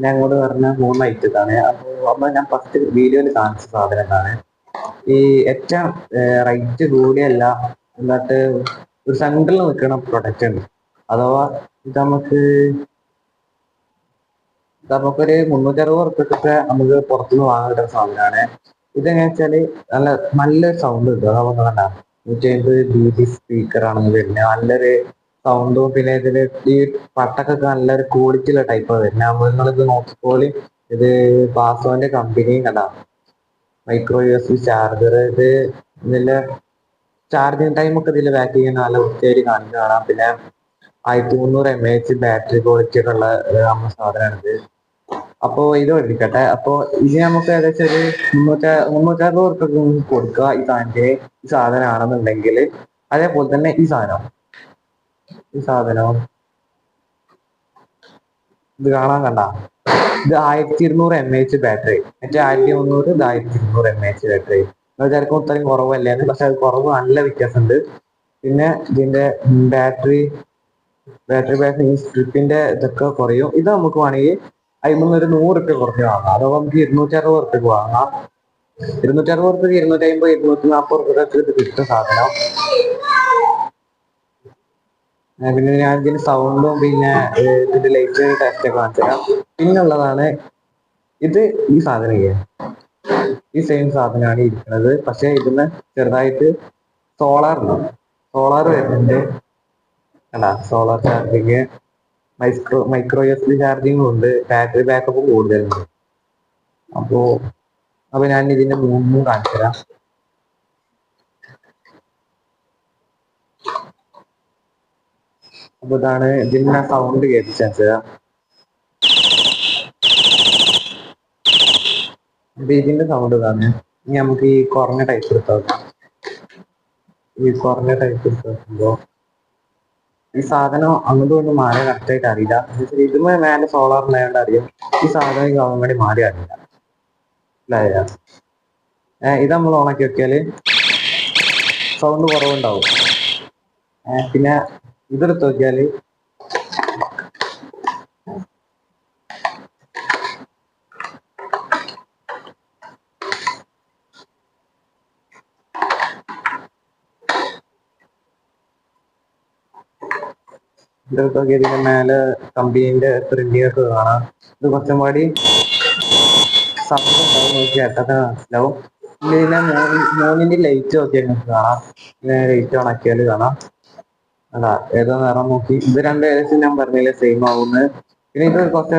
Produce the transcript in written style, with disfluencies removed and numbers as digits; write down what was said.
ഞാൻ അങ്ങോട്ട് പറഞ്ഞ 3 ഐറ്റത്താണ്. അപ്പോൾ ഞാൻ ഫസ്റ്റ് വീഡിയോയിൽ കാണിച്ച സാധനമാണ് ഈ ഏറ്റവും റേറ്റ് കൂടിയല്ല, എന്നിട്ട് ഒരു സെൻട്രൽ നിൽക്കുന്ന പ്രൊഡക്റ്റ് ഉണ്ട്. അഥവാ ഇത് നമുക്കൊരു 360 ഉറുപ്പ്യക്കൊക്കെ നമുക്ക് പുറത്തുനിന്ന് വാങ്ങാൻ കിട്ടുന്ന സാധനമാണ്. ഇതെങ്ങനെ വെച്ചാല് നല്ലൊരു സൗണ്ട് കിട്ടും. അത് നമുക്ക് കണ്ട 150 dB സ്പീക്കറാണ് വരുന്നത്. നല്ലൊരു സൗണ്ടും പിന്നെ ഇതില് ഈ പട്ടക്കൊക്കെ നല്ലൊരു ക്വാളിറ്റിയുള്ള ടൈപ്പാണ് വരുന്നത്. നിങ്ങളിത് നോക്കിക്കോളി. ഇത് പാസോന്റെ കമ്പനി കണ്ട മൈക്രോ USB ചാർജർ. ഇതിന്റെ ചാർജിങ് ടൈം ഒക്കെ ഇതിൽ ബാക്ക് ചെയ്യാൻ നല്ല വൃത്തിയായിട്ട് കാണിച്ചു കാണാം. പിന്നെ 1300 mAh ബാറ്ററി ക്വാളിറ്റി ഒക്കെ ഉള്ള നമ്മുടെ സാധനമാണിത്. അപ്പോ ഇത് എടുക്കട്ടെ. അപ്പോ ഇത് നമുക്ക് ഏകദേശം ഒരു 360 ഉറുപ്പ്യക്ക് കൊടുക്കുക ഈ സാധനമാണെന്നുണ്ടെങ്കിൽ. അതേപോലെ തന്നെ ഈ സാധനം ഇത് കാണാൻ കണ്ട ഇത് 1200 mAh ബാറ്ററി, മറ്റേ 1300, ഇത് 1200 mAh ബാറ്ററി. വിചാരിക്കും ഇത്രയും കുറവല്ലേന്ന്, പക്ഷെ അത് കുറവ് നല്ല വ്യത്യാസമുണ്ട്. പിന്നെ ഇതിന്റെ ബാറ്ററി ഈ സ്ട്രിപ്പിന്റെ ഇതൊക്കെ കുറയും. ഇത് നമുക്ക് വേണമെങ്കിൽ അതിൽ ഒരു 100 ഉറുപ്പ്യ കുറഞ്ഞ് വാങ്ങാം. അഥവാ നമുക്ക് 260 ഉറുപ്പ്യക്ക് വാങ്ങാം. 260 ഉറുപ്പ്യക്ക് 250, 240 ഉറുപ്പ്യക്ക് ഇത് കിട്ടുന്ന സാധനം. പിന്നെ ഞാൻ ഇതിന്റെ സൗണ്ടും പിന്നെ ഇതിന്റെ ലൈറ്റ് ടെസ്റ്റ് ഒക്കെ കാണിച്ചു തരാം. പിന്നുള്ളതാണ് ഇത്. ഈ സെയിം സാധനമാണ് ഇരിക്കുന്നത്. പക്ഷെ ഇതിന് ചെറുതായിട്ട് സോളാർ വരുന്നുണ്ട്. അല്ല, സോളാർ ചാർജിങ്, മൈക്രോ USB ചാർജിങ്ങും ഉണ്ട്. ബാറ്ററി ബാക്കപ്പും കൂടുതലുണ്ട്. അപ്പോ ഞാൻ ഇതിന്റെ 3 കാണിച്ചു തരാം. അപ്പൊ ഇതാണ് ഇതിന്റെ സൗണ്ട് കേൾപ്പിച്ചു തരാം. ഇതിന്റെ സൗണ്ട് ഇതാണ്. ഇനി നമുക്ക് ഈ കുറഞ്ഞ ടൈപ്പ് എടുത്ത് നോക്കാം. നോക്കുമ്പോ ഈ സാധനം അങ്ങോട്ടും കൊണ്ട് മാറി കറക്റ്റായിട്ട് അറിയില്ല. ഇതുമേ മേലെ സോളാർ ഉണ്ടായതുകൊണ്ട് അറിയും. ഈ സാധനം അങ്ങോട്ട് മാറി അറിയില്ല. ഇത് നമ്മൾ ഓണാക്കി വെക്കിയാല് സൗണ്ട് കുറവുണ്ടാവും. പിന്നെ ഇതെടുത്ത് നോക്കിയാല് ഇതിന്റെ മേലെ കമ്പനീന്റെ പ്രിന്റിംഗ് ഒക്കെ കാണാം. ഇത് കുറച്ചും കൂടി സൗണ്ട് ഉണ്ടാവും. നോക്കി കേട്ടൊക്കെ മനസ്സിലാവും. ഇതിന്റെ 3ന്റെ ലൈറ്റ് നോക്കിയാൽ നിങ്ങൾക്ക് കാണാം. ലൈറ്റ് ഓണാക്കിയാൽ കാണാം. ഏതോ നിറം നോക്കി ഇത് രണ്ടും ഏകദേശം ഞാൻ പറഞ്ഞില്ലേ സെയിം ആവുന്നത്. പിന്നെ ഇത് കുറച്ച്